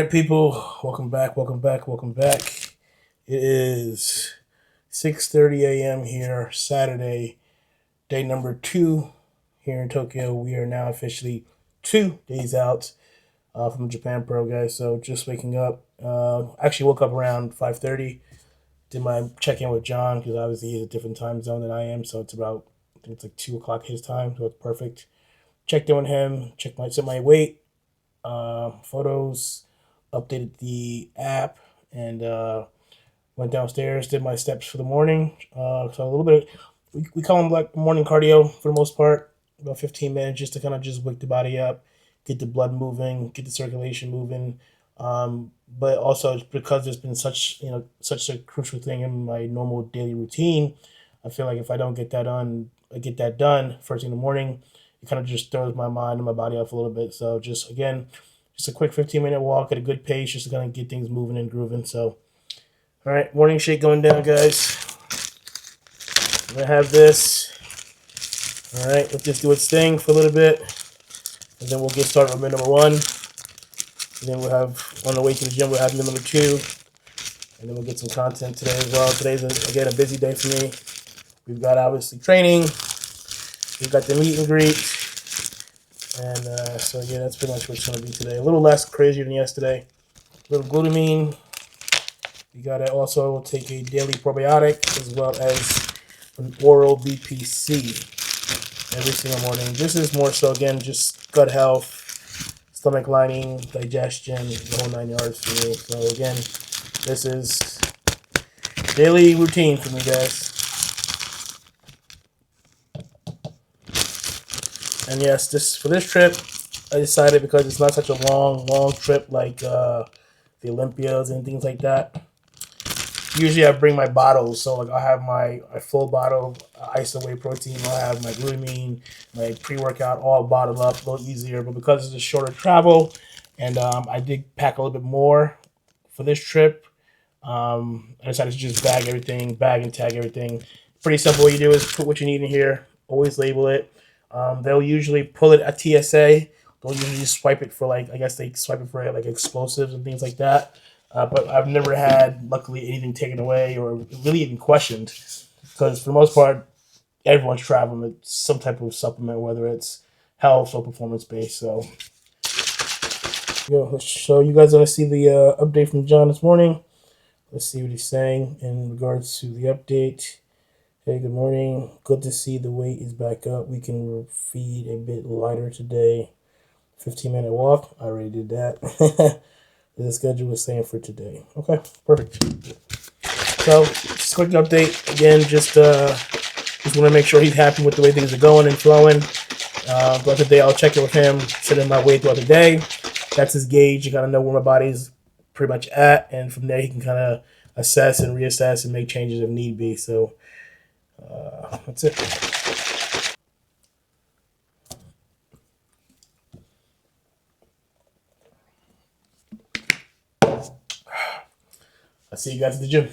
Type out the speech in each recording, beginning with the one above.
right, people. Welcome back. Welcome back. Welcome back. It is 6:30 a.m. here, Saturday, day number 2 here in Tokyo. We are now officially 2 days out from Japan Pro, guys. So just waking up. Actually woke up around 5:30. Did my check-in with John because obviously he's a different time zone than I am. So it's about, I think it's like 2 o'clock his time. So it's perfect. Checked in with him. Set my weight, photos, updated the app, and went downstairs, did my steps for the morning. So a little bit, we call them like morning cardio for the most part, about 15 minutes just to kind of just wake the body up, get the blood moving, get the circulation moving. But also because there's been such a crucial thing in my normal daily routine, I feel like if I don't get that done first thing in the morning, it kind of just throws my mind and my body off a little bit. So just a quick 15-minute walk at a good pace just to kind of get things moving and grooving. So, all right, morning shake going down, guys. I'm going to have this. All right, let's just do its thing for a little bit. And then we'll get started with minute number 1. And then we'll have, on the way to the gym, we'll have minute number 2. And then we'll get some content today as well. Today's, again, a busy day for me. We've got, obviously, training. We've got the meet and greet. And so, yeah, that's pretty much what it's going to be today. A little less crazier than yesterday. A little glutamine. You got to also take a daily probiotic as well as an oral BPC every single morning. This is more so, again, just gut health, stomach lining, digestion, the whole 9 yards for me. So, again, this is daily routine for me, guys. And yes, for this trip, I decided because it's not such a long trip like the Olympias and things like that. Usually I bring my bottles, so like I have my full bottle of iso whey protein. I have my glutamine, my pre-workout, all bottled up, a little easier. But because it's a shorter travel, and I did pack a little bit more for this trip, I decided to just bag and tag everything. Pretty simple. What you do is put what you need in here. Always label it. They'll usually pull it at TSA. They'll usually swipe it for I guess they swipe it for like explosives and things like that. But I've never had, luckily, anything taken away or really even questioned. Because for the most part, everyone's traveling with some type of supplement, whether it's health or performance-based. So you guys want to see the update from John this morning. Let's see what he's saying in regards to the update. Hey, good morning. Good to see the weight is back up. We can feed a bit lighter today. 15-minute walk. I already did that. The schedule is saying for today. Okay, perfect. So, just a quick update. Again, just want to make sure he's happy with the way things are going and flowing. Throughout the day, I'll check in with him, send him my weight throughout the day. That's his gauge. You kind of know where my body's pretty much at, and from there he can kind of assess and reassess and make changes if need be. So, that's it. I'll see you guys at the gym.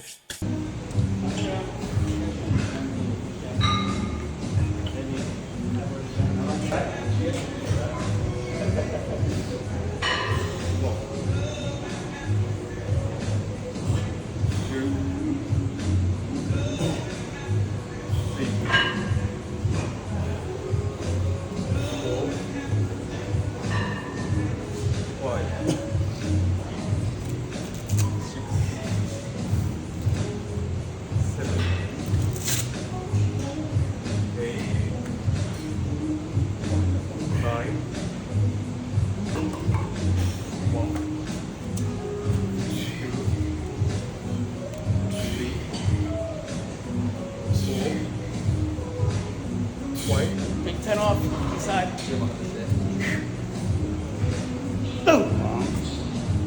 Take 10 off inside.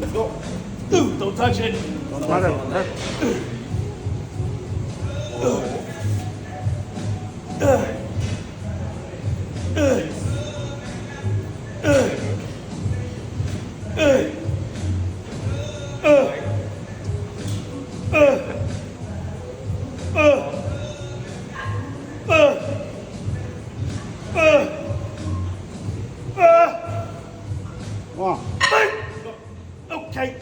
Let's go. Don't touch it. Okay.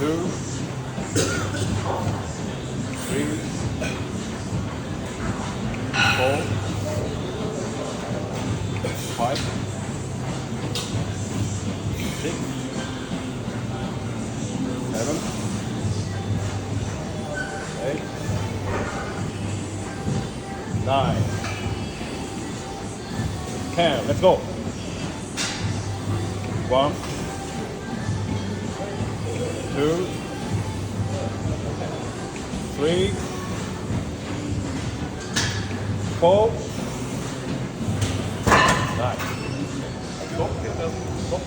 2, 3, 4, 5, 6, 7, 8, 9, 10. Let's go. 1, 2, 3, 4. Nice. Let's go. Go.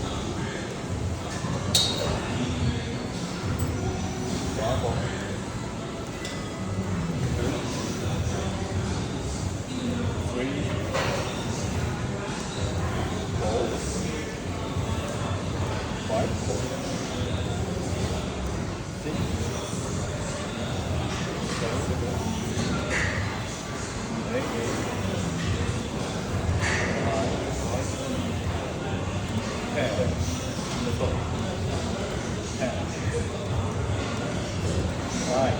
3, 4, 5, 6, 7, 8, 10. Let's go. 10. 9.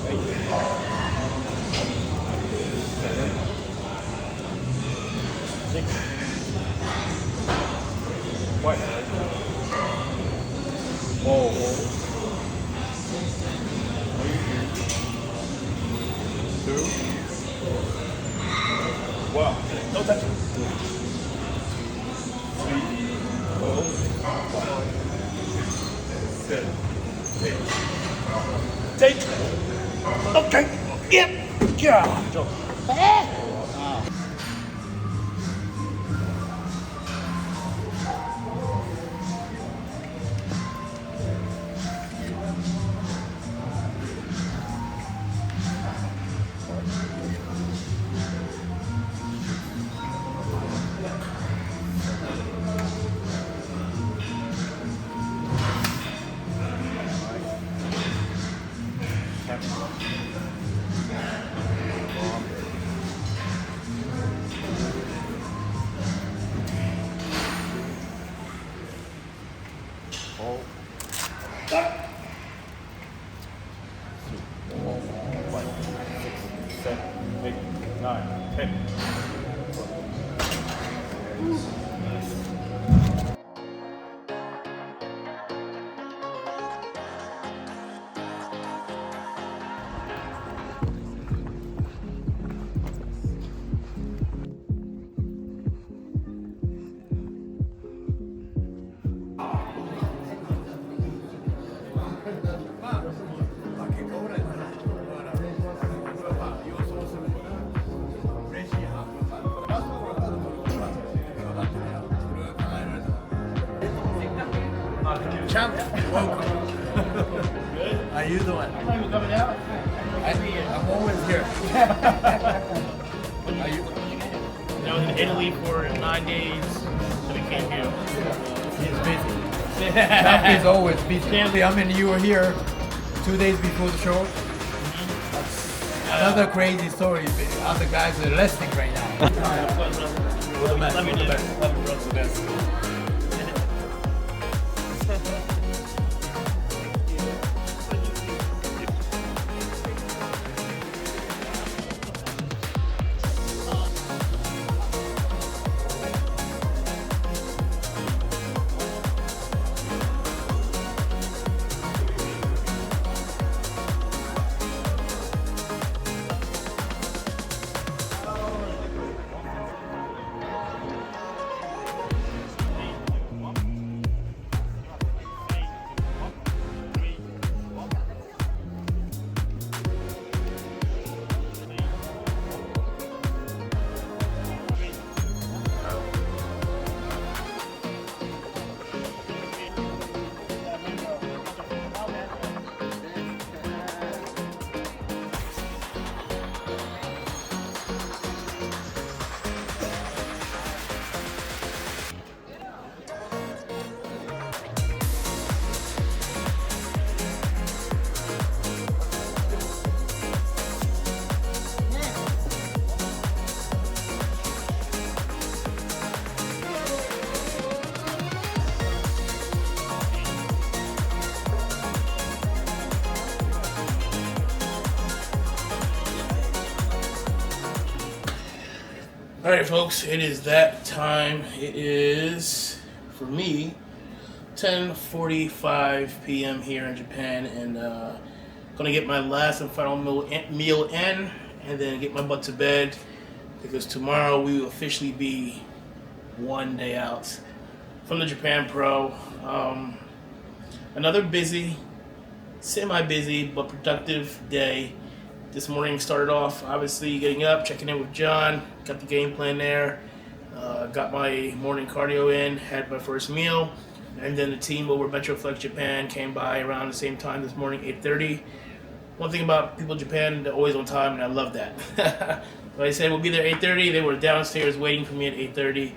8. 7. 6. 5. 4. 3. 2. 1. No touch. 3, 4, 5, 6, 7, 8. Take. Okay. Yep. Yeah. Jump. Hold. 2, 4, 5, 6, 7, 8, 9, 10. Champ, welcome. How you doing? I'm you coming out. I'm always here. How you? I was in Italy for 9 days, so we came here. He's busy. Champ is always busy. I mean, you were here 2 days before the show. Another crazy story. Other guys are resting right now. We're the best. We're the best. Love you, bro. The best. All right, folks, it is that time. It is, for me, 10:45 p.m. here in Japan, and gonna get my last and final meal in, and then get my butt to bed, because tomorrow we will officially be one day out from the Japan Pro. Another busy, semi-busy, but productive day. This morning started off, obviously, getting up, checking in with John, got the game plan there, got my morning cardio in, had my first meal, and then the team over Metroflex Japan came by around the same time this morning, 8:30. One thing about people in Japan, they're always on time, and I love that. Like I said, we'll be there 8:30. They were downstairs waiting for me at 8:30.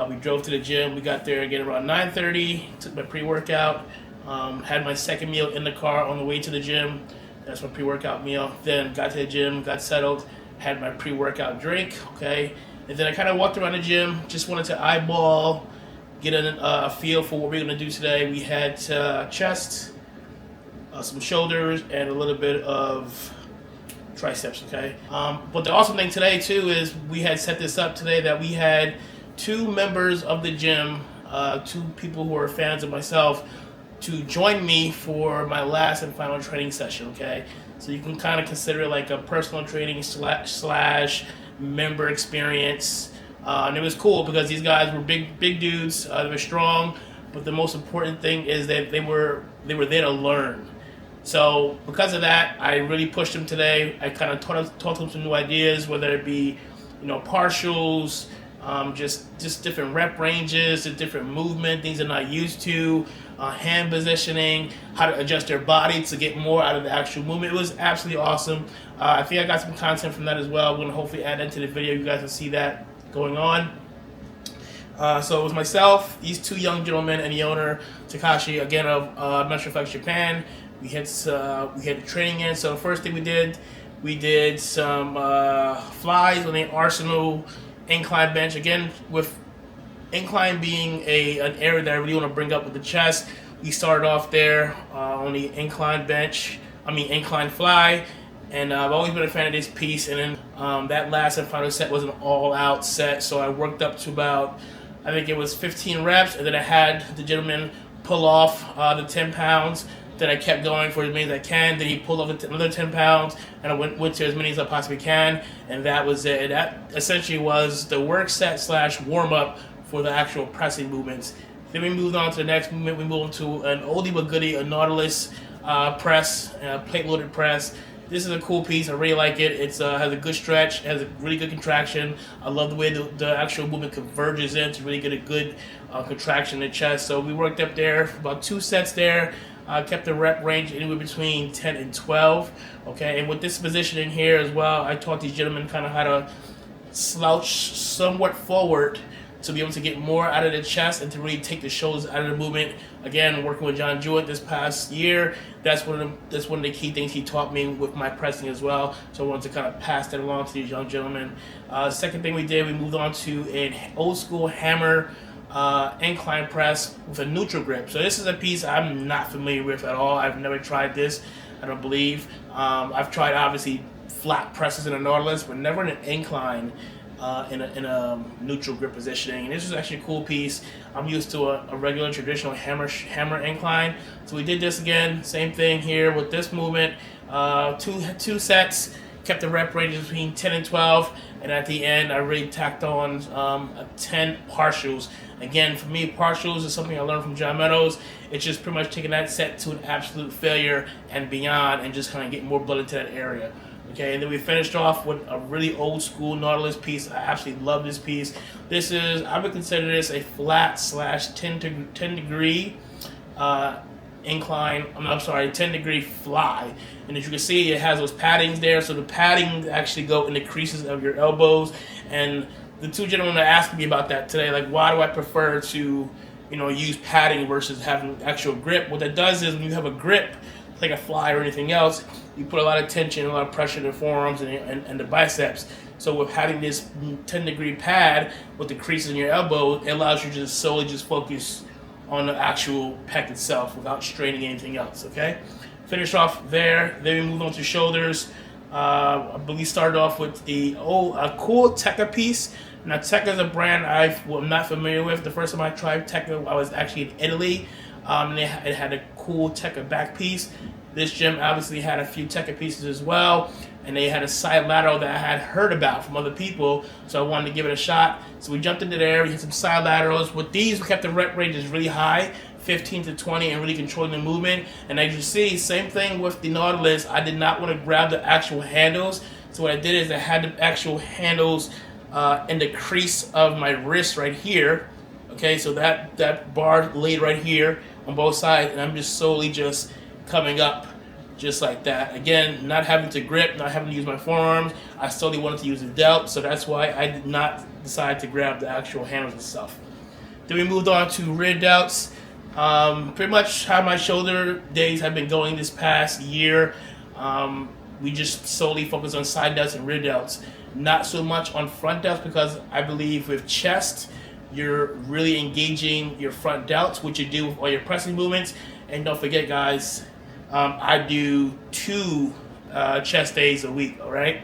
We drove to the gym. We got there again around 9:30, took my pre-workout, had my second meal in the car on the way to the gym. That's my pre-workout meal. Then got to the gym, got settled, had my pre-workout drink, okay? And then I kind of walked around the gym, just wanted to eyeball, get a feel for what we're going to do today. We had chest, some shoulders, and a little bit of triceps, okay? But the awesome thing today, too, is we had set this up today that we had 2 members of the gym, 2 people who are fans of myself, to join me for my last and final training session, okay? So you can kind of consider it like a personal training slash member experience. And it was cool because these guys were big dudes, they were strong, but the most important thing is that they were there to learn. So because of that, I really pushed them today. I kind of taught them some new ideas, whether it be, partials, just different rep ranges, different movement, things they're not used to, hand positioning, how to adjust their body to get more out of the actual movement. It was absolutely awesome. I think I got some content from that as well. We're going to hopefully add that to the video. You guys can see that going on. So it was myself, these 2 young gentlemen, and the owner, Takashi, again, of Metroflex Japan. We had training in. So the first thing we did some flies on the Arsenal incline bench. Again, with incline being an area that I really want to bring up with the chest, we started off there on the incline fly, and I've always been a fan of this piece. And then that last and final set was an all-out set, so I worked up to about, I think it was 15 reps, and then I had the gentleman pull off the 10 pounds. Then I kept going for as many as I can. Then he pulled off another 10 pounds, and I went to as many as I possibly can, and that was it. That essentially was the work set slash warm up for the actual pressing movements. Then we moved on to the next movement. We moved to an oldie but goodie, a Nautilus press, plate loaded press. This is a cool piece. I really like it. It has a good stretch, has a really good contraction. I love the way the actual movement converges in to really get a good contraction in the chest. So we worked up there for about 2 sets there. Kept the rep range anywhere between 10 and 12. Okay, and with this positioning here as well, I taught these gentlemen kind of how to slouch somewhat forward to be able to get more out of the chest and to really take the shoulders out of the movement. Again, working with John Jewett this past year, that's one of the key things he taught me with my pressing as well. So I wanted to kind of pass that along to these young gentlemen. Second thing we did, we moved on to an old school hammer incline press with a neutral grip. So this is a piece I'm not familiar with at all. I've never tried this, I don't believe. I've tried obviously flat presses in a Nautilus, but never in an incline in a neutral grip positioning. And this was actually a cool piece. I'm used to a regular traditional hammer incline. So we did this again, same thing here with this movement. Two sets, kept the rep range between 10 and 12, and at the end I really tacked on 10 partials. Again, for me, partials is something I learned from John Meadows. It's just pretty much taking that set to an absolute failure and beyond, and just kind of getting more blood into that area. Okay, and then we finished off with a really old school Nautilus piece. I absolutely love this piece. This is, I would consider this a flat slash 10 degree incline, 10 degree fly. And as you can see, it has those paddings there. So the paddings actually go in the creases of your elbows. And the 2 gentlemen are asking me about that today. Like, why do I prefer to, use padding versus having actual grip? What that does is when you have a grip, like a fly or anything else, you put a lot of tension, a lot of pressure in the forearms and the biceps. So with having this 10 degree pad with the creases in your elbow, it allows you to just solely just focus on the actual pec itself without straining anything else, okay? Finish off there, then we move on to shoulders. I believe started off with a cool Tekka piece. Now, Tekka is a brand I'm not familiar with. The first time I tried Tekka, I was actually in Italy. And it had a cool Tekka back piece. This gym obviously had a few Tekka pieces as well. And they had a side lateral that I had heard about from other people. So I wanted to give it a shot. So we jumped into there. We hit some side laterals. With these, we kept the rep ranges really high, 15 to 20, and really controlling the movement. And as you see, same thing with the Nautilus. I did not want to grab the actual handles. So what I did is I had the actual handles in the crease of my wrist right here. Okay, so that bar laid right here on both sides, and I'm just solely just coming up just like that. Again, not having to grip, not having to use my forearms. I solely wanted to use the delt, so that's why I did not decide to grab the actual handles and stuff. Then we moved on to rear delts. Pretty much how my shoulder days have been going this past year. We just solely focus on side delts and rear delts. Not so much on front delts, because I believe with chest, you're really engaging your front delts, which you do with all your pressing movements. And don't forget, guys, I do 2 chest days a week, all right?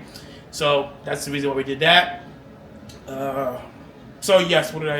So that's the reason why we did that. So yes, rear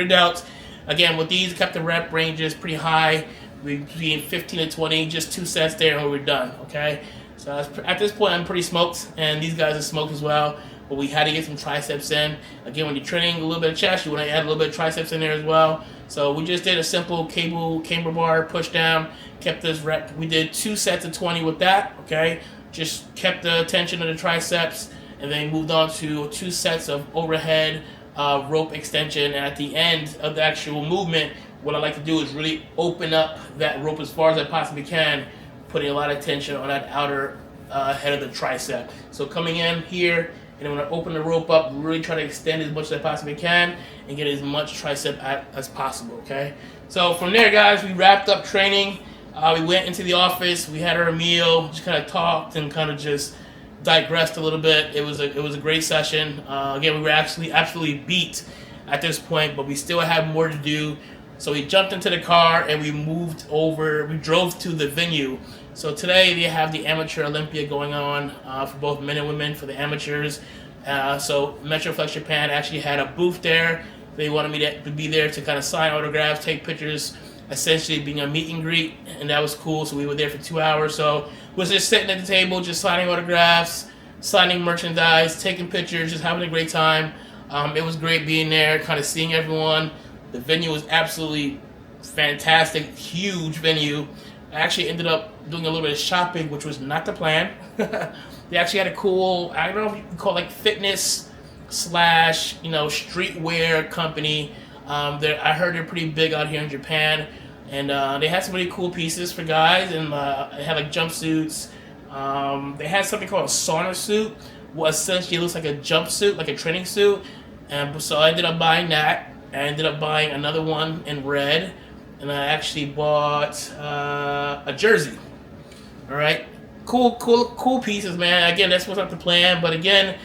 delts. Again, with these, kept the rep ranges pretty high, between 15 to 20, just 2 sets there and we're done, okay? So at this point, I'm pretty smoked, and these guys are smoked as well. But we had to get some triceps in. Again, when you're training a little bit of chest, you want to add a little bit of triceps in there as well. So we just did a simple camber bar push down, kept this rep. We did 2 sets of 20 with that, okay? Just kept the tension of the triceps, and then moved on to 2 sets of overhead rope extension. And at the end of the actual movement, what I like to do is really open up that rope as far as I possibly can, putting a lot of tension on that outer head of the tricep. So coming in here, and I'm going to open the rope up, really try to extend as much as I possibly can, and get as much tricep as possible, okay? So from there, guys, we wrapped up training. We went into the office, we had our meal, just kind of talked and kind of just digressed a little bit. It was a great session. Again, we were actually absolutely beat at this point, but we still had more to do. So we jumped into the car and we drove to the venue. So today they have the Amateur Olympia going on for both men and women for the amateurs. So Metroflex Japan actually had a booth there. They wanted me to be there to kind of sign autographs, take pictures, essentially being a meet and greet, and that was cool. So we were there for 2 hours. So was just sitting at the table, just signing autographs, signing merchandise, taking pictures, just having a great time. It was great being there, kind of seeing everyone. The venue was absolutely fantastic, huge venue. I actually ended up doing a little bit of shopping, which was not the plan. They actually had a cool, I don't know if you can call it like fitness / streetwear company. I heard they're pretty big out here in Japan, and they had some really cool pieces for guys, and they had like jumpsuits. They had something called a sauna suit, what essentially looks like a jumpsuit, like a training suit. And so I ended up buying that. I ended up buying another one in red, and I actually bought a jersey. All right, cool pieces, man. Again, that's what's not the plan, but again,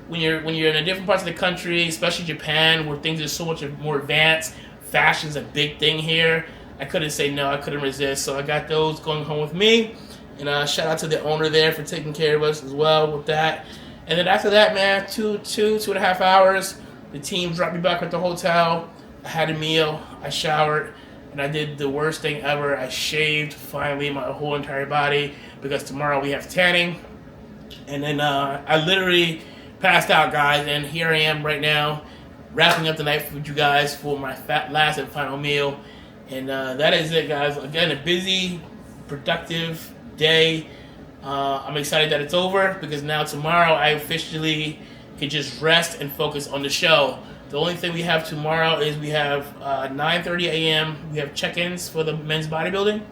when you're in a different parts of the country, especially Japan, where things are so much more advanced, fashion's a big thing here. I couldn't say no. I couldn't resist, so I got those going home with me. And shout out to the owner there for taking care of us as well with that. And then after that, man, 2.5 hours. The team dropped me back at the hotel. I had a meal. I showered. And I did the worst thing ever. I shaved, finally, my whole entire body. Because tomorrow we have tanning. And then I literally passed out, guys. And here I am right now, wrapping up the night with you guys for my last and final meal. And that is it, guys. Again, a busy, productive day. I'm excited that it's over, because now tomorrow I officially can just rest and focus on the show. The only thing we have tomorrow is we have 9:30 a.m. We have check-ins for the men's bodybuilding.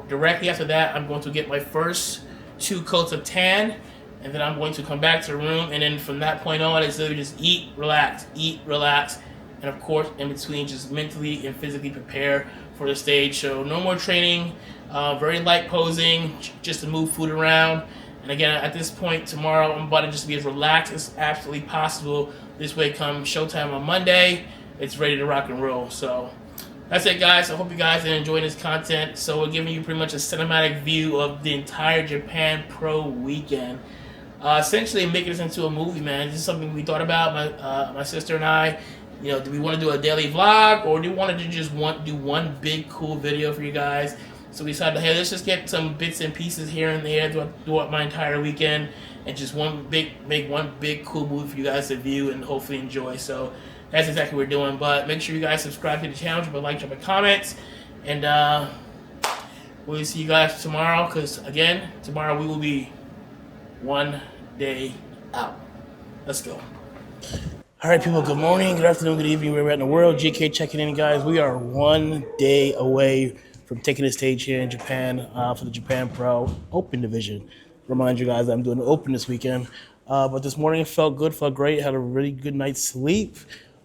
Directly after that, I'm going to get my first 2 coats of tan, and then I'm going to come back to the room, and then from that point on, it's literally just eat, relax, and of course, in between, just mentally and physically prepare for the stage. So no more training, very light posing, just to move food around. And again, at this point tomorrow, I'm about to just be as relaxed as absolutely possible. This way, come showtime on Monday, it's ready to rock and roll. So that's it, guys. I hope you guys are enjoying this content. So we're giving you pretty much a cinematic view of the entire Japan Pro weekend. essentially making this into a movie, man. This is something we thought about, my sister and I. Do we want to do a daily vlog, or do we want to just do one big cool video for you guys? So we decided, hey, let's just get some bits and pieces here and there throughout my entire weekend, and just make one big cool movie for you guys to view and hopefully enjoy. So that's exactly what we're doing. But make sure you guys subscribe to the channel, drop a like, drop a comment, and we'll see you guys tomorrow. Because again, tomorrow we will be one day out. Let's go. All right, people, good morning, good afternoon, good evening, wherever you're at in the world. GK checking in, guys. We are 1 day away from taking the stage here in Japan for the Japan Pro Open Division. Remind you guys I'm doing the Open this weekend. But this morning it felt good, felt great. Had a really good night's sleep.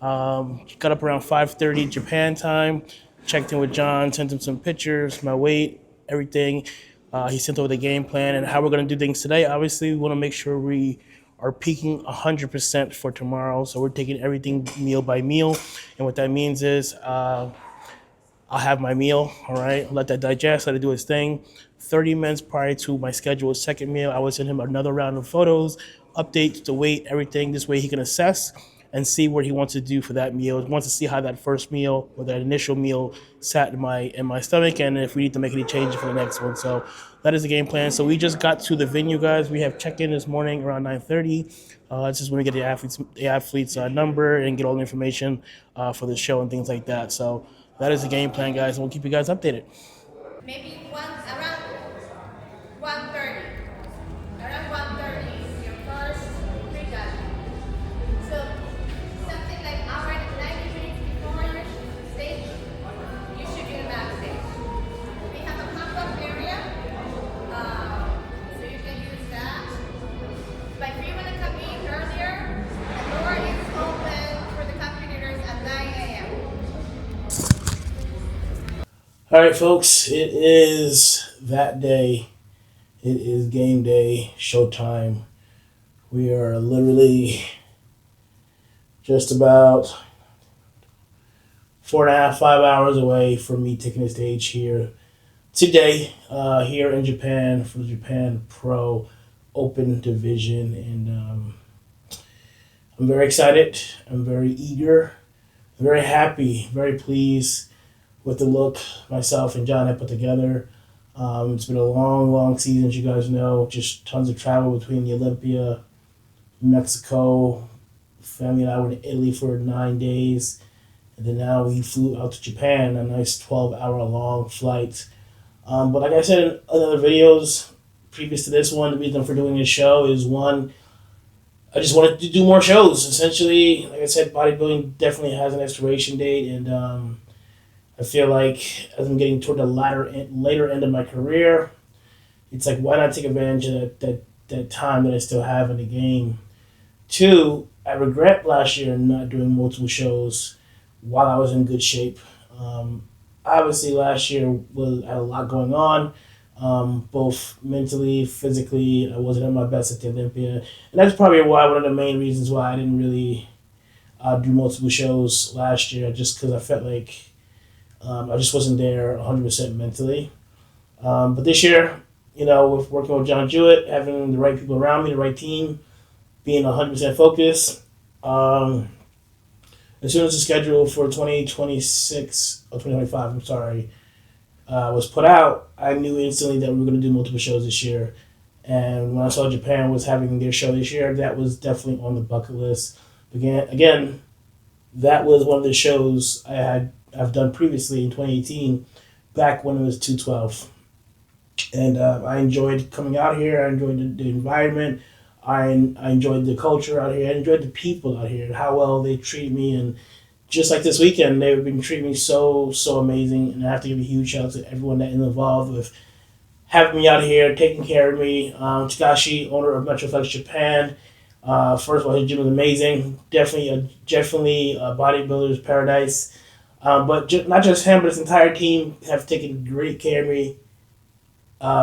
Got up around 5:30 Japan time. Checked in with John, sent him some pictures, my weight, everything. He sent over the game plan and how we're going to do things today. Obviously, we want to make sure we are peaking 100% for tomorrow. So we're taking everything meal by meal. And what that means is I'll have my meal, all right? Let that digest, let it do its thing. 30 minutes prior to my scheduled second meal, I will send him another round of photos, updates, the weight, everything. This way he can assess and see what he wants to do for that meal. He wants to see how that first meal or that initial meal sat in my stomach, and if we need to make any changes for the next one. So that is the game plan. So we just got to the venue, guys. We have check-in this morning around 9:30. This is when we get the athlete's number and get all the information for the show and things like that. So that is the game plan, guys, and we'll keep you guys updated. Maybe around 1:30. Around 1:30 is your first pre-judgment. So something like hour and 90 minutes before your stage, you should be in the backstage. We have a pop-up area, so you can use that. But if you want to come in earlier, the door is open for the competitors at 9 a.m. All right, folks, it is that day. It is game day, showtime. We are literally just about 4.5, 5 hours away from me taking the stage here today, here in Japan for the Japan Pro Open Division. And I'm very excited. I'm very eager, very happy, very pleased with the look myself and John have put together. It's been a long, long season, as you guys know. Just tons of travel between the Olympia, Mexico. Family and I were in Italy for 9 days. And then now we flew out to Japan, a nice 12-hour-long flight. But like I said in other videos previous to this one, the reason for doing this show is, one, I just wanted to do more shows. Essentially, like I said, bodybuilding definitely has an expiration date, and I feel like as I'm getting toward the later end of my career, it's like, why not take advantage of that time that I still have in the game? Two, I regret last year not doing multiple shows while I was in good shape. Obviously, last year I had a lot going on, both mentally, physically. I wasn't at my best at the Olympia. And that's probably one of the main reasons why I didn't really do multiple shows last year, just because I felt like I just wasn't there 100% mentally. But this year, with working with John Jewett, having the right people around me, the right team, being 100% focused, as soon as the schedule for 2026, or 2025, I'm sorry, was put out, I knew instantly that we were going to do multiple shows this year. And when I saw Japan was having their show this year, that was definitely on the bucket list. Again, that was one of the shows I've done previously in 2018, back when it was 212. And I enjoyed coming out here. I enjoyed the environment. I enjoyed the culture out here. I enjoyed the people out here and how well they treat me. And just like this weekend, they've been treating me so amazing. And I have to give a huge shout out to everyone that is involved with having me out here, taking care of me. Takashi, owner of Metroflex Japan. First of all, his gym was amazing. Definitely a bodybuilder's paradise. But not just him, but his entire team have taken great care of me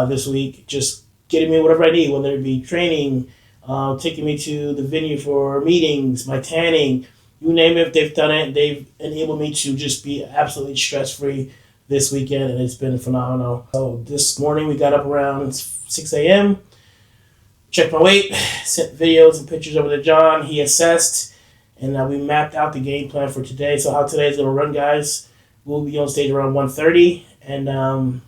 this week. Just getting me whatever I need, whether it be training, taking me to the venue for meetings, my tanning, you name it, they've done it. They've enabled me to just be absolutely stress-free this weekend, and it's been phenomenal. So this morning we got up around 6 a.m., checked my weight, sent videos and pictures over to John. He assessed, and we mapped out the game plan for today. So how today is going to run, guys, we'll be on stage around 1:30, and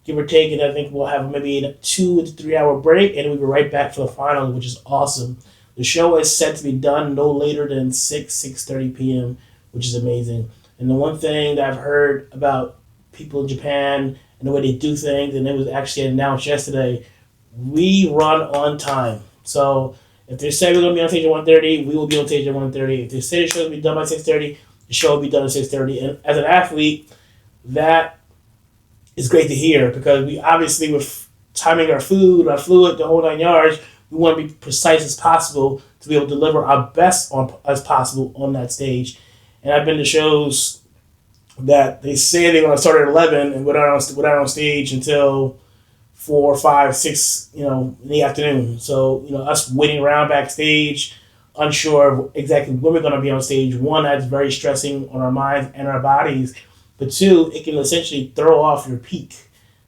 give or take, and I think we'll have maybe a 2 to 3 hour break, and we'll be right back for the finals, which is awesome. The show is set to be done no later than 6:30 p.m., which is amazing. And the one thing that I've heard about people in Japan and the way they do things, and it was actually announced yesterday, we run on time. So if they say we're going to be on stage at 1:30, we will be on stage at 1:30. If they say the show will be done by 6:30, the show will be done at 6:30. And as an athlete, that is great to hear, because we obviously, with timing our food, our fluid, the whole 9 yards, we want to be precise as possible to be able to deliver our best as possible on that stage. And I've been to shows that they say they're going to start at 11 and we're not on stage until 4, 5, 6, in the afternoon. So, us waiting around backstage, unsure of exactly when we're going to be on stage. One, that's very stressing on our minds and our bodies. But two, it can essentially throw off your peak,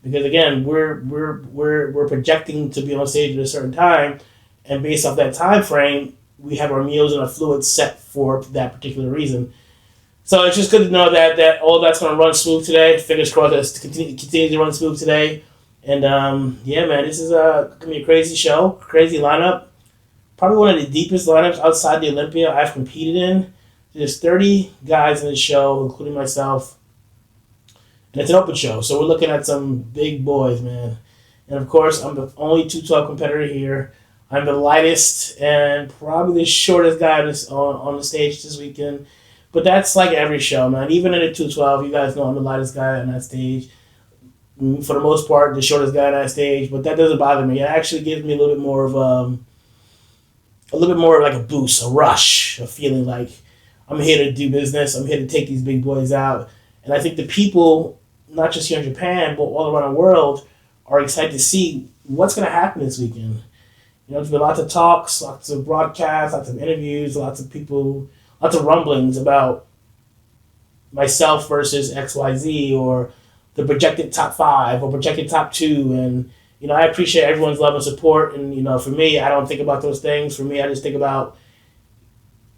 because again, we're projecting to be on stage at a certain time, and based off that time frame, we have our meals and our fluids set for that particular reason. So it's just good to know that all that's going to run smooth today. Fingers crossed that it's continue to run smooth today. And yeah, man, this is going to be a crazy show, crazy lineup. Probably one of the deepest lineups outside the Olympia I've competed in. There's 30 guys in the show, including myself. And it's an open show, so we're looking at some big boys, man. And of course, I'm the only 212 competitor here. I'm the lightest and probably the shortest guy on the stage this weekend. But that's like every show, man. Even in the 212, you guys know I'm the lightest guy on that stage. For the most part, the shortest guy on that stage. But that doesn't bother me. It actually gives me a little bit more of like a boost, a rush, a feeling like I'm here to do business. I'm here to take these big boys out. And I think the people, not just here in Japan, but all around the world, are excited to see what's going to happen this weekend. There's been lots of talks, lots of broadcasts, lots of interviews, lots of people, lots of rumblings about myself versus XYZ, or the projected top 5 or projected top 2. And, I appreciate everyone's love and support. And, for me, I don't think about those things. For me, I just think about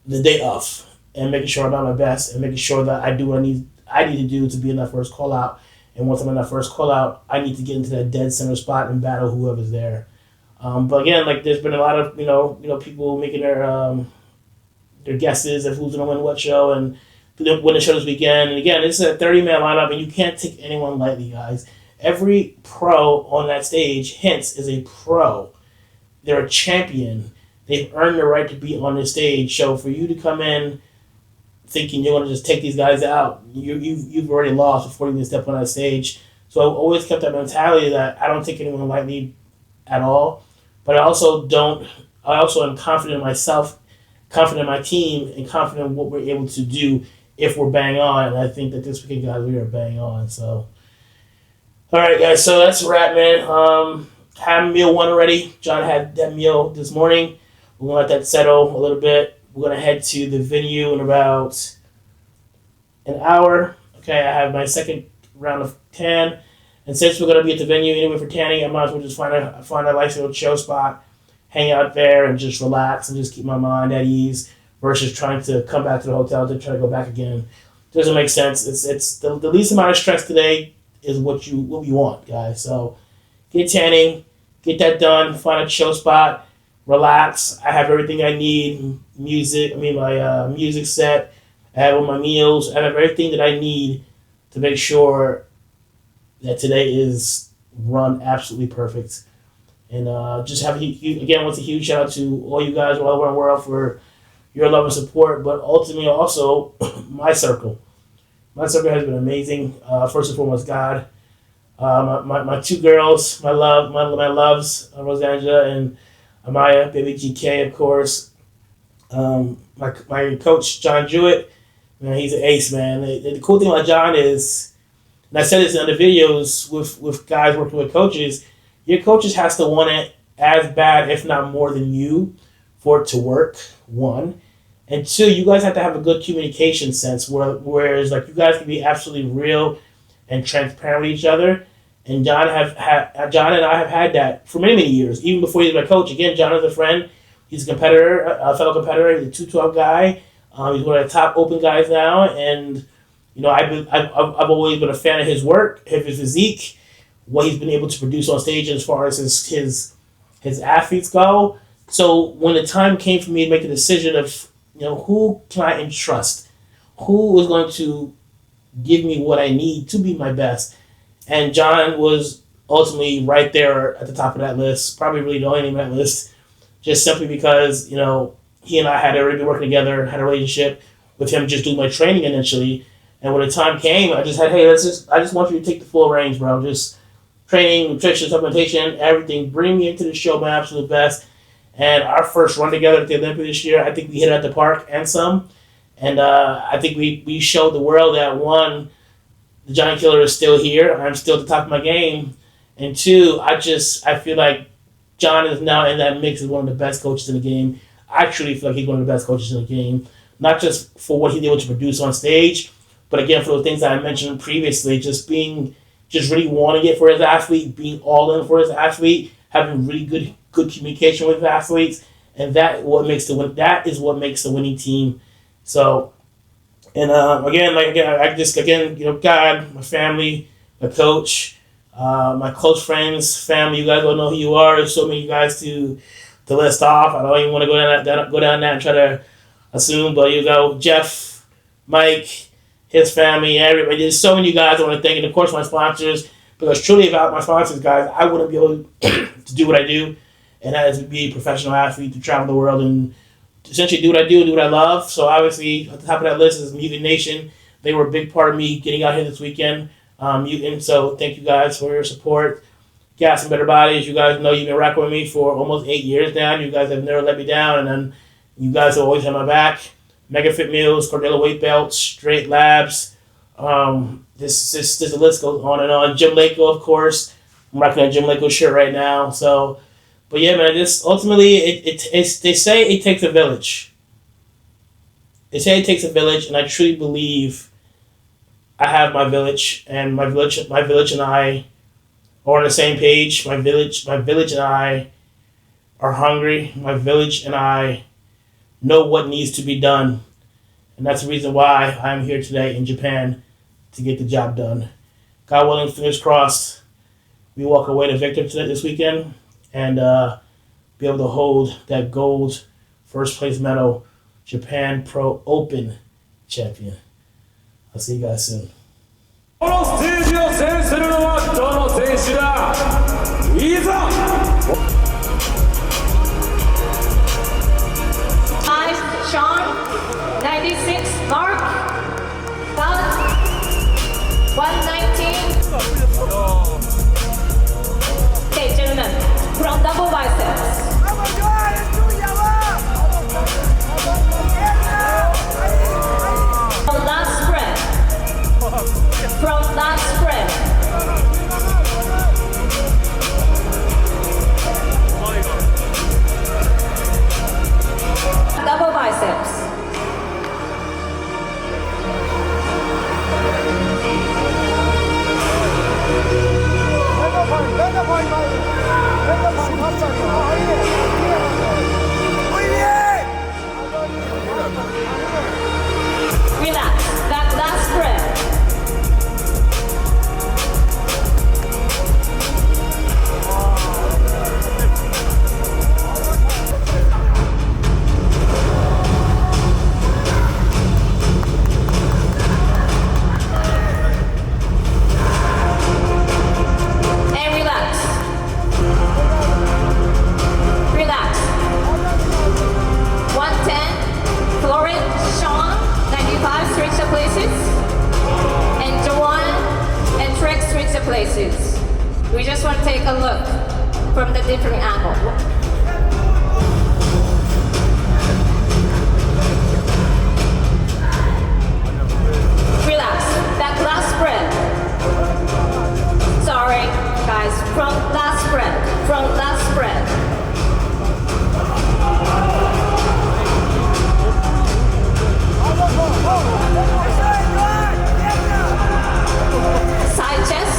the day of and making sure I'm at my best and making sure that I do what I need to do to be in that first call out. And once I'm in that first call out, I need to get into that dead center spot and battle whoever's there. But again, like, there's been a lot of people making their guesses of who's gonna win what show and win the show this weekend. And again, this is a 30-man lineup, and you can't take anyone lightly, guys. Every pro on that stage, hence, is a pro. They're a champion. They've earned the right to be on the stage. So for you to come in thinking you're going to just take these guys out, you've already lost before you even step on that stage. So I've always kept that mentality that I don't take anyone lightly at all. But I also am confident in myself, confident in my team, and confident in what we're able to do if we're bang on. And I think that this weekend, guys, we are bang on. So, all right, guys, so that's a wrap, man. Had meal 1 already. John had that meal this morning. We're going to let that settle a little bit. We're going to head to the venue in about an hour. Okay, I have my second round of tan. And since we're going to be at the venue anyway for tanning, I might as well just find a nice little chill spot, hang out there, and just relax and just keep my mind at ease versus trying to come back to the hotel to try to go back again. Doesn't make sense. It's the least amount of stress today is what you want, guys. So get tanning, get that done, find a chill spot, relax. I have everything I need. My music set. I have all my meals. I have everything that I need to make sure that today is run absolutely perfect. And just have again, once a huge shout out to all you guys all around the world for your love and support, but ultimately also my circle. My circle has been amazing. First and foremost, God. My 2 girls, my loves, Rosangela and Amaya, baby GK, of course. My coach, John Jewett, man, he's an ace, man. The cool thing about John is, and I said this in other videos with guys working with coaches, your coaches has to want it as bad, if not more than you, for it to work, 1. And 2, you guys have to have a good communication sense, whereas like you guys can be absolutely real and transparent with each other. And John and I have had that for many, many years, even before he was my coach. Again, John is a friend. He's a competitor, a fellow competitor. He's a 212 guy. He's one of the top open guys now, and I've always been a fan of his work, his physique, what he's been able to produce on stage as far as his athletes go. So when the time came for me to make the decision of who can I entrust, who is going to give me what I need to be my best, and John was ultimately right there at the top of that list, probably really the only name on that list, just simply because he and I had already been working together, had a relationship with him just doing my training initially. And when the time came, I just had, hey, I just want you to take the full reins, bro. Just training, nutrition, supplementation, everything. Bring me into the show, my absolute best. And our first run together at the Olympics this year, I think we hit it at the park and some. And I think we showed the world that, one, the Giant Killer is still here. I'm still at the top of my game. And two, I feel like John is now in that mix as one of the best coaches in the game. I truly feel like he's one of the best coaches in the game. Not just for what he's able to produce on stage, but again, for those things that I mentioned previously, just really wanting it for his athlete, being all in for his athlete, having really good communication with his athletes, and that is what makes the winning team. So, and God, my family, my coach, my close friends, family. You guys don't know who you are. There's so many of you guys to list off. I don't even want to go down that and try to assume, but Jeff, Mike, his family, everybody. There's so many guys I want to thank, and of course my sponsors, because truly without my sponsors, guys, I wouldn't be able to do what I do, and that is to be a professional athlete, to travel the world and essentially do what I do and do what I love. So obviously at the top of that list is Mutant Nation. They were a big part of me getting out here this weekend. Mutant. So thank you guys for your support. Gas and Better Bodies. You guys know you've been rocking with me for almost 8 years now. You guys have never let me down, and then you guys have always had my back. Mega Fit Meals, Cordella Weight Belts, Straight Labs. This the list goes on and on. Jim Lako, of course. I'm rocking a Jim Lako shirt right now. So, but yeah, man. This ultimately, they say it takes a village. They say it takes a village, and I truly believe I have my village, and my village and I are on the same page. My village and I are hungry. My village and I know what needs to be done. And that's the reason why I'm here today in Japan to get the job done. God willing, fingers crossed, we walk away the victor this weekend and be able to hold that gold first place medal, Japan Pro Open champion. I'll see you guys soon. このステージを制するのはどの選手だ。いざ。Sean, 96, Mark, Todd, 119. Okay, gentlemen, from double biceps. From last spread. From last spread. Double biceps. Relax. That last spread. Places. We just want to take a look from the different angle. Relax. That last spread. Sorry, guys. From last spread. From last spread. Side chest.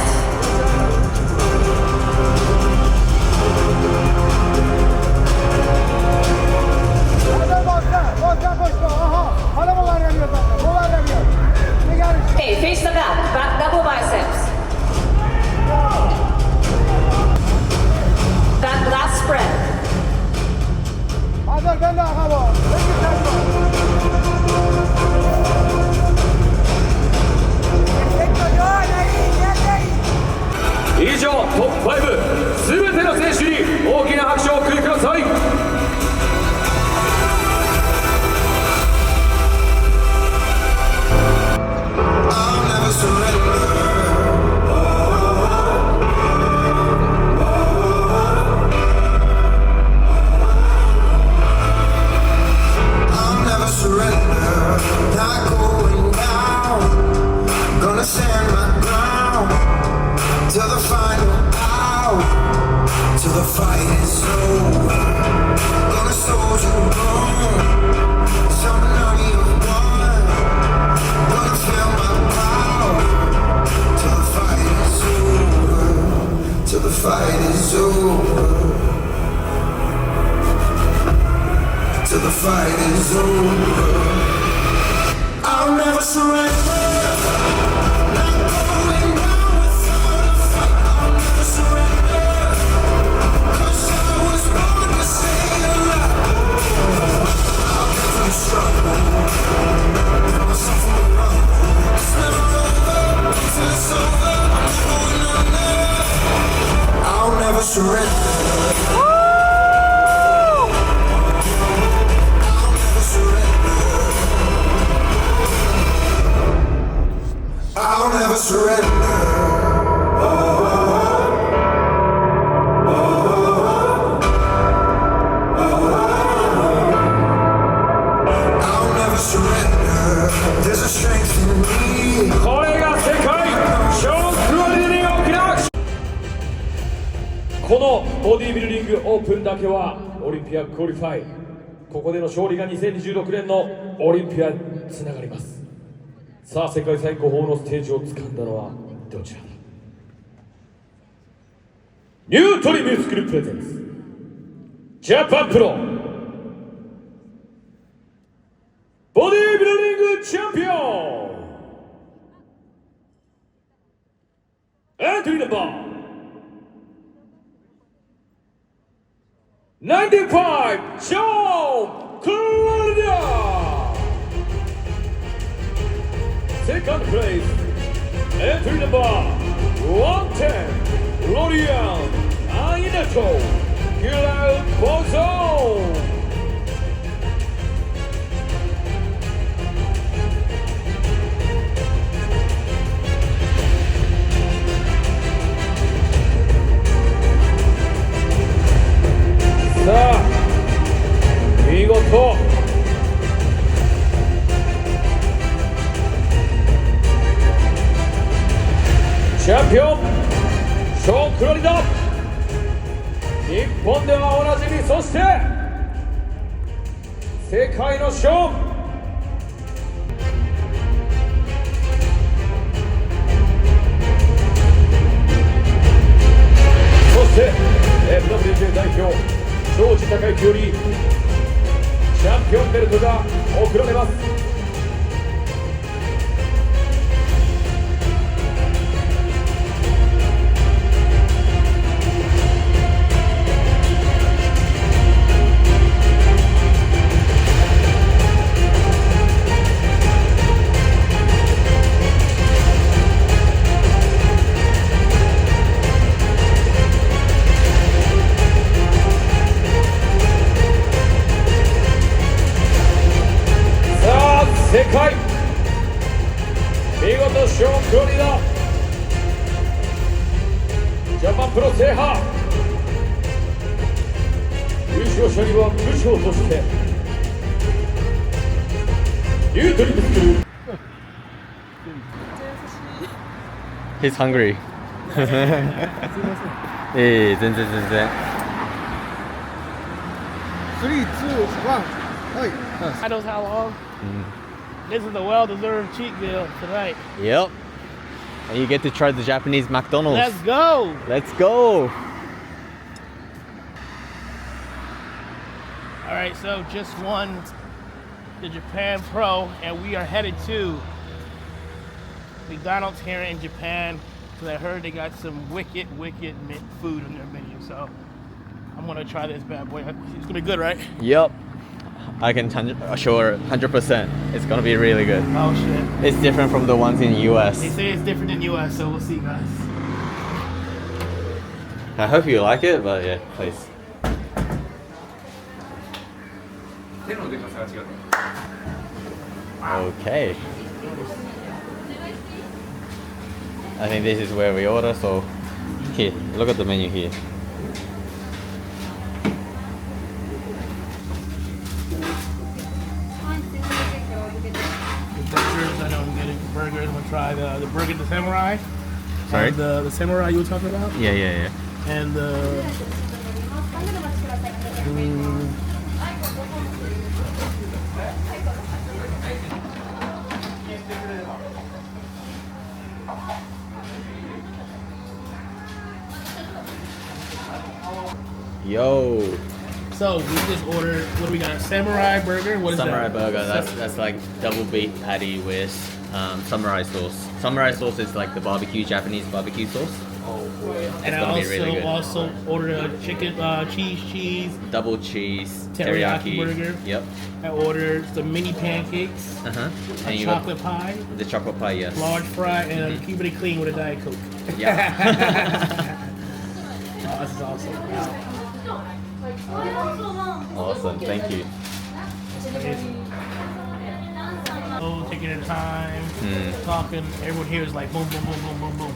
fight is over. I'll never surrender. Not going down without a fight. I'll never surrender. 'Cause I was born to stay alive. I'll get through the struggle. Get myself on the run. It's never over until it's over. I'm going under. I'll never surrender. I'll never surrender. I'll never surrender. There's a strength in me. これが世界ショークロリに大きなこのボディビルディングオープンだけはオリンピアクオリファイ。ここでの勝利が2026年のオリンピアにつながります。さあ世界最高峰のステージを掴んだのはどちらだ。ニュートリミュースクルプレゼンツジャパンプロボディビルディングチャンピオンエントリーナンバー95 ジョン・クロリダSecond place, entry number 110, Lorian Ainato, Hilal Bozo. さあ、見事。チャンピオンショーン・クロリダ日本ではおなじみそして世界のショーンそして FWJ 代表庄司孝之よりチャンピオンベルトが贈られます。世界見事ショーン・クロリダジャパンプロ制覇優勝者には武将としてニュートリプスクル He's hungry. ええ全然。3、2、1。はい。Titles how long? This is a well-deserved cheat meal tonight. Yep. And you get to try the Japanese McDonald's. Let's go! Let's go. All right, so just won the Japan Pro, and we are headed to McDonald's here in Japan because I heard they got some wicked food on their menu. So I'm gonna try this bad boy. It's gonna be good, right? Yep. I can assure 100% it's gonna be really good. Oh shit! It's different from the ones in US. They say it's different in US, so we'll see, guys. I hope you like it, but yeah, please. Okay. I think this is where we order, so here, look at the menu here. Burgers, I know I'm getting burgers. I'm gonna try the burger, the samurai. Sorry? The samurai you were talking about? Yeah. And the Yo. So we just ordered. What do we got? Samurai burger. What is Samurai that? burger. That's like double beef patty with samurai sauce. Samurai sauce is like the barbecue Japanese barbecue sauce. And I gonna be really good. also ordered a chicken cheese. Double cheese Teriyaki burger. Yep. I ordered some mini pancakes, Uh huh. a And you got chocolate pie, the chocolate pie. Yes. large fry, and keep it clean with a Diet Coke. Yeah. Oh, this is awesome. Wow. Awesome. Thank you. Oh, taking their time, talking. Everyone here is like boom, boom, boom, boom, boom, boom.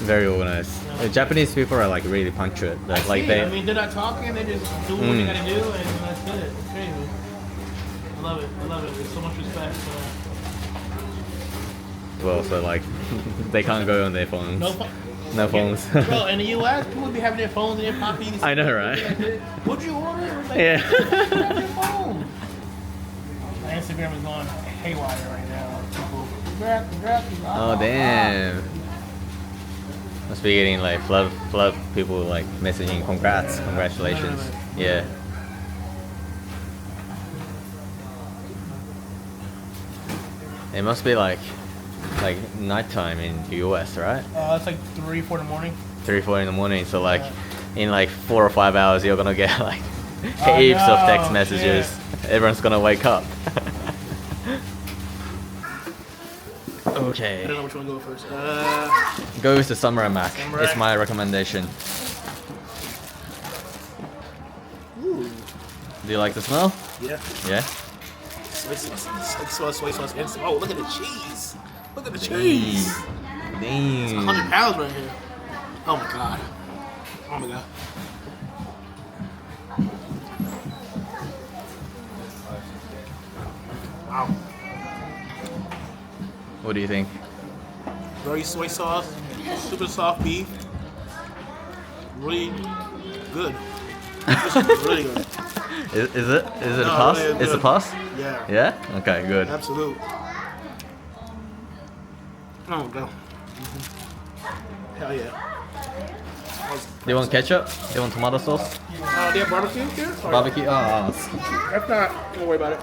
Very organized. The Japanese people are like really punctual. Like I mean, they're not talking. They just do what they gotta do, and that's it. It's crazy. I love it. I love it. There's so much respect for that. well, so like they can't go on their phones. No phones. Bro, in the U.S., people would be having their phones in their pockets. I know, right? What'd you order? It was like, Yeah. grab your phone. My Instagram is going haywire right now. People, congrats. Oh damn. Must be getting like flood people like messaging congratulations. Yeah. It must be like nighttime in the US, right? It's like 3, 4 in the morning. 3, 4 in the morning. So like in like 4 or 5 hours, you're gonna get like heaps of text messages. Everyone's gonna wake up. Okay. I don't know which one to go first. Go with the Samurai Mac. Samurai. It's my recommendation. Ooh. Do you like the smell? Yeah. Yeah. Soy sauce. Soy sauce. Oh, look at the cheese. Look at the cheese. Damn. 100 pounds right here. Oh my god. Oh my god. Wow. What do you think? Very soy sauce, super soft beef. Really good. This is really good. Is it a No, pass? really It's a good. pass? Yeah. Yeah? Okay, good. Absolute. Oh my god. Hell yeah. Do you want ketchup? Do you want tomato sauce? Do you have barbecue here? Or- Barbecue? Oh, If not, don't worry about it.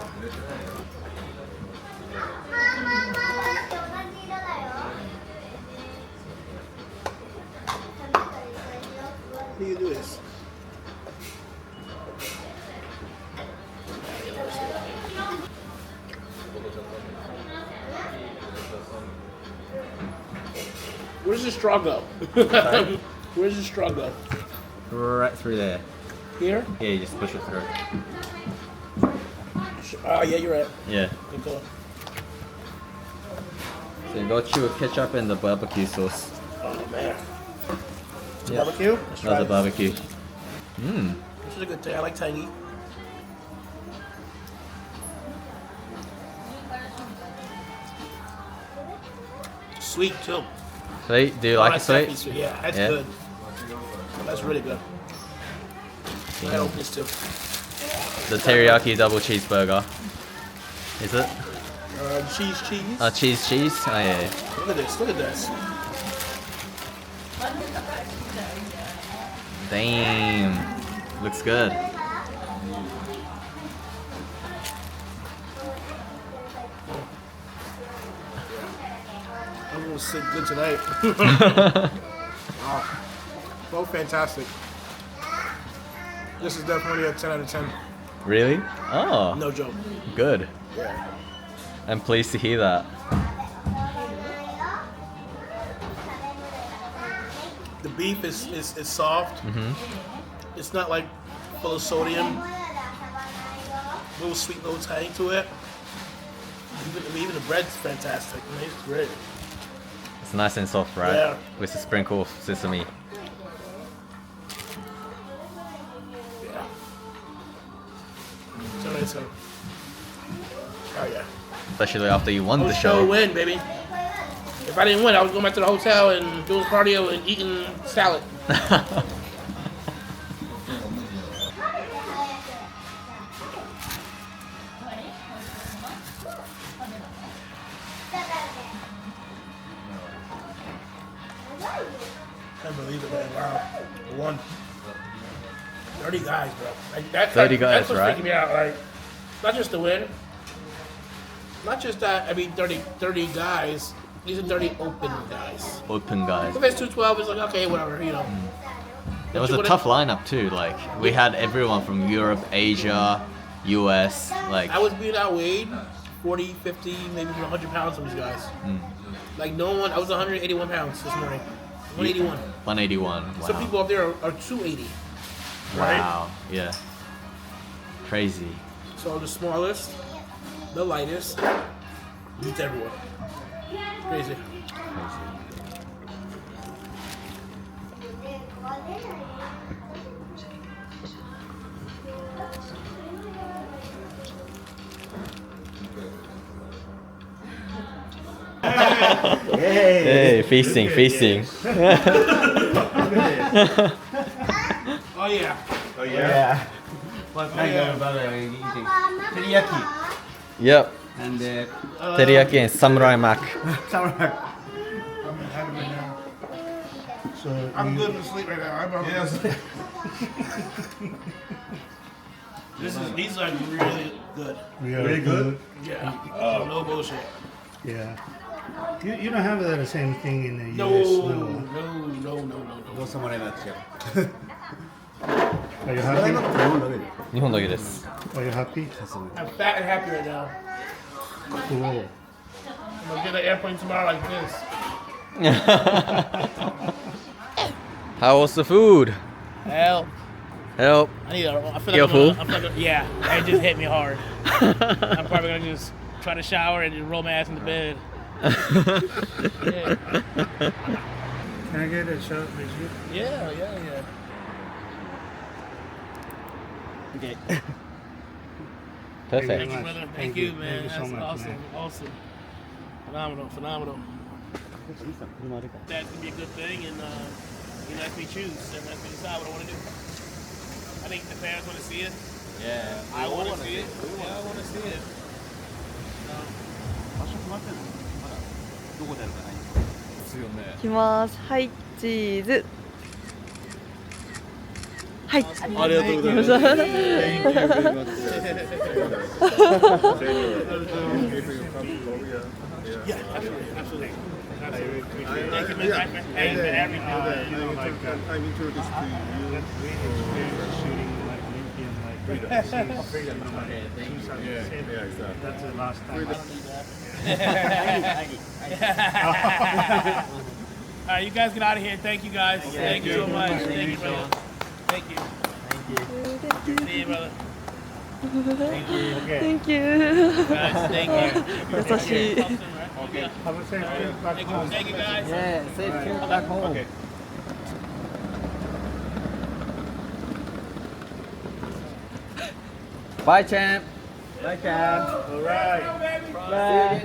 How do you do this? Where's the straw go? Where's the straw go? right through there. Here? Yeah, you just push it through. Oh, yeah, you're right. Yeah. Good call. So you got your ketchup and the barbecue sauce. Oh, man. Yeah. Barbecue? Let's try That's a this. barbecue. This is a good thing. I like tangy. Sweet, too. Sweet? Do you like it that's sweet? definitely sweet. Yeah, that's Yeah. good. That's really good. I gotta open this, too. The teriyaki double cheeseburger. Is it? Cheese. Cheese? Oh yeah. Look at this. Look at this. Damn. Looks good. I'm gonna sleep good tonight. Wow. Both fantastic. This is definitely a 10 out of 10. Really? Oh, No joke. good. Yeah. I'm pleased to hear that. The beef is soft. It's not like full of sodium. Little sweet, little tang to it. Even the bread's fantastic. I mean, it's great. It's nice and soft, right? Yeah. With the sprinkle of sesame. Yeah. So nice. Oh yeah. Especially after you won the Post show. show win, baby. If I didn't win, I was going back to the hotel and doing cardio and eating salad. Can't believe it, man. Wow. I won. 30 guys, bro. Like, that's 30 like, guys, that's what's right? freaking me out. Like, not just the win. Not just that, I mean, 30 guys. These are 30 open guys. Open guys. If it's 212, it's like, okay, whatever, you know. It was a tough lineup too. Like we had everyone from Europe, Asia, US. Like I was being outweighed 40, 50, maybe even 100 pounds from these guys. Like, no one, I was 181 pounds this morning. 181. 181. Wow. Some people up there are 280. Wow. Yeah. Crazy. So the smallest, the lightest, beats everyone. Crazy. Hey, feasting, feasting. Oh yeah. What kind of burger are you eating? Teriyaki. Yep. And Teriyaki and samurai mac. samurai. So I'm good to sleep right now. These are really good. Really good. Yeah. No bullshit. Yeah. You don't have the same thing in the No, US. no. samurai match. Are you happy? 日本だけです。 Are you happy? I'm fat and happy right now. Cool. I'm gonna get an airplane tomorrow like this. How was the food? Hell, Help. I need a. I feel You like full? I feel like yeah, it just hit me hard. I'm probably gonna just try to shower and just roll my ass in the bed. Yeah, Can I get a shot with you? yeah. Okay. Perfect. Thank you, brother. Thank you, man. Thank you so That's much, awesome. man. Awesome. Phenomenal. That's gonna be a good thing, and he lets me choose and lets me decide what I want to do. I think the fans want to see it. Yeah. I want to see it. Yeah, I want to see it. So, いきますはいチーズはいありがとうございます yeah, absolutely. Thank you, man. Thank you for everything. I'm introduced to you. That's the last time. All right, you guys get out of here. Thank you, guys. Thank you so much. Thank you, brother. Thank you. See you, brother. Thank you Guys, thank you. 優しい Okay. Have a safe trip back home. Thank you, guys. Yeah, safe trip back home. Okay. Bye, champ. Bye, champ. All right. Bye.